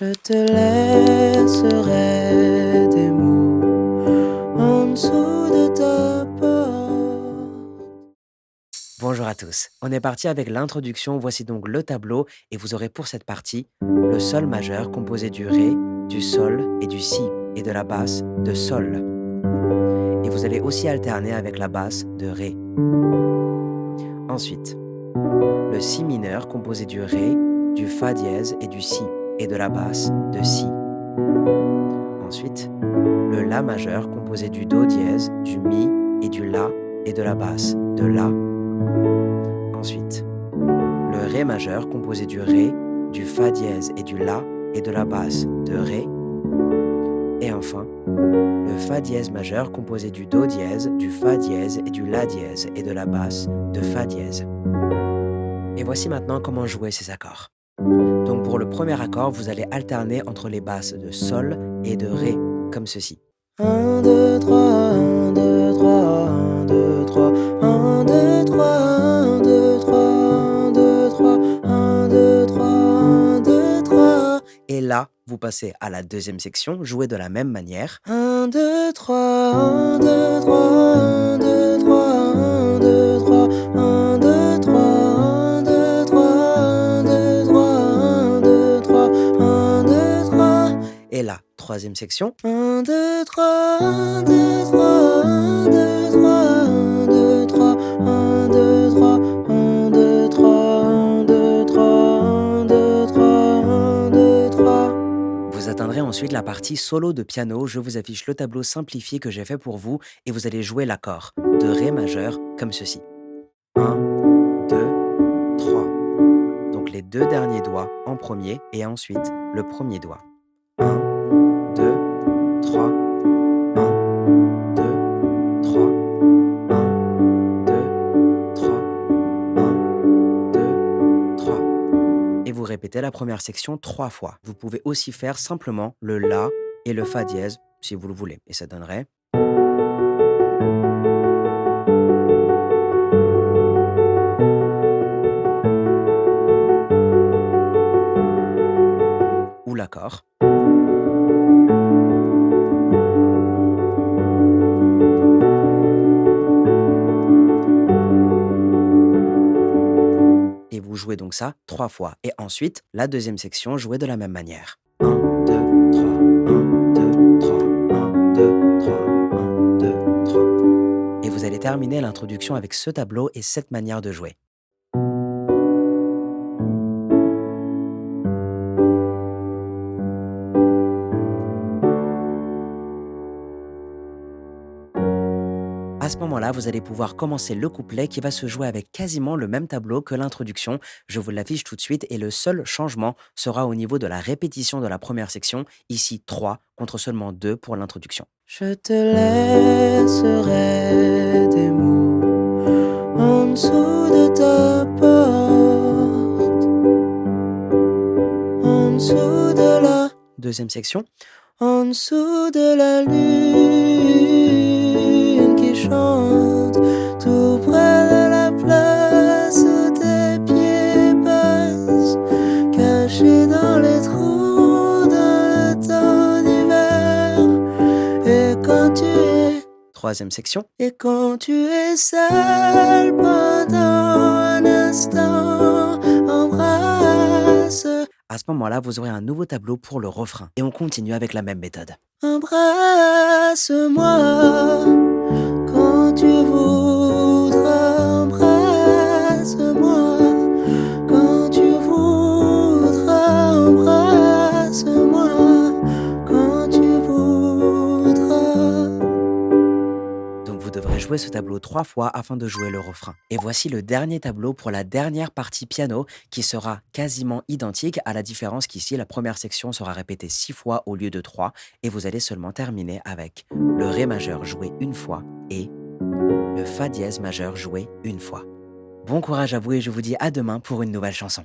Je te laisserai des mots en dessous de ta porte. Bonjour à tous, on est parti avec l'introduction, voici donc le tableau et vous aurez pour cette partie le sol majeur composé du ré, du sol et du si et de la basse de sol. Et vous allez aussi alterner avec la basse de ré. Ensuite, le si mineur composé du ré, du fa dièse et du si et de la basse de si. Ensuite, le la majeur composé du do dièse, du mi et du la et de la basse de la. Ensuite, le ré majeur composé du ré, du fa dièse et du la et de la basse de ré. Et enfin, le fa dièse majeur composé du do dièse, du fa dièse et du la dièse et de la basse de fa dièse. Et voici maintenant comment jouer ces accords. Donc pour le premier accord, vous allez alterner entre les basses de sol et de ré, comme ceci. 1, 2, 3, 1, 2, 3, 1, 2, 3, 1, 2, 3, 1, 2, 3, 1, 2, 3, 1, 2, 3, 1, 2, 3. Et là, vous passez à la deuxième section, jouez de la même manière. 1, 2, 3, 1, 2, 3, 1, 2, 3, 1, 2, 3, 1, 2, 3, 1, 2, 3, 1, 2, 3, 1, 2, 3, 1, 2, 3. Et là, troisième section. 1, 2, 3, 1, 2, 3, 1, 2, 3, 1, 2, 3, 1, 2, 3, 1, 2, 3, 1, 2, 3, 1, 2, 3, 1, 2, 3. Vous atteindrez ensuite la partie solo de piano. Je vous affiche le tableau simplifié que j'ai fait pour vous et vous allez jouer l'accord de ré majeur comme ceci. 1, 2, 3. Donc les deux derniers doigts en premier et ensuite le premier doigt. 1, 2, 3, 1, 2, 3, 1, 2, 3, 1, 2, 3. Et vous répétez la première section 3 fois. Vous pouvez aussi faire simplement le la et le fa dièse si vous le voulez. Et ça donnerait. Ou l'accord. Et vous jouez donc ça 3 fois. Et ensuite, la deuxième section, jouez de la même manière. 1, 2, 3, 1, 2, 3, 1, 2, 3, 1, 2, 3. Et vous allez terminer l'introduction avec ce tableau et cette manière de jouer. À ce moment-là, vous allez pouvoir commencer le couplet qui va se jouer avec quasiment le même tableau que l'introduction. Je vous l'affiche tout de suite et le seul changement sera au niveau de la répétition de la première section, ici 3 contre seulement 2 pour l'introduction. Je te laisserai des mots en dessous de ta porte, en dessous de la deuxième section, en dessous de la lune qui chante tout près de la place où tes pieds passent, cachés dans les trous dans le temps d'hiver. Et quand tu es troisième section. Et quand tu es seul pendant un instant, embrasse. À ce moment-là, vous aurez un nouveau tableau pour le refrain. Et on continue avec la même méthode. Embrasse-moi quand tu voudras. Embrasse-moi quand tu voudras. Embrasse-moi quand tu voudras. Donc vous devrez jouer ce tableau 3 fois afin de jouer le refrain. Et voici le dernier tableau pour la dernière partie piano qui sera quasiment identique à la différence qu'ici la première section sera répétée 6 fois au lieu de 3 et vous allez seulement terminer avec le ré majeur joué une fois et le fa dièse majeur joué une fois. Bon courage à vous et je vous dis à demain pour une nouvelle chanson.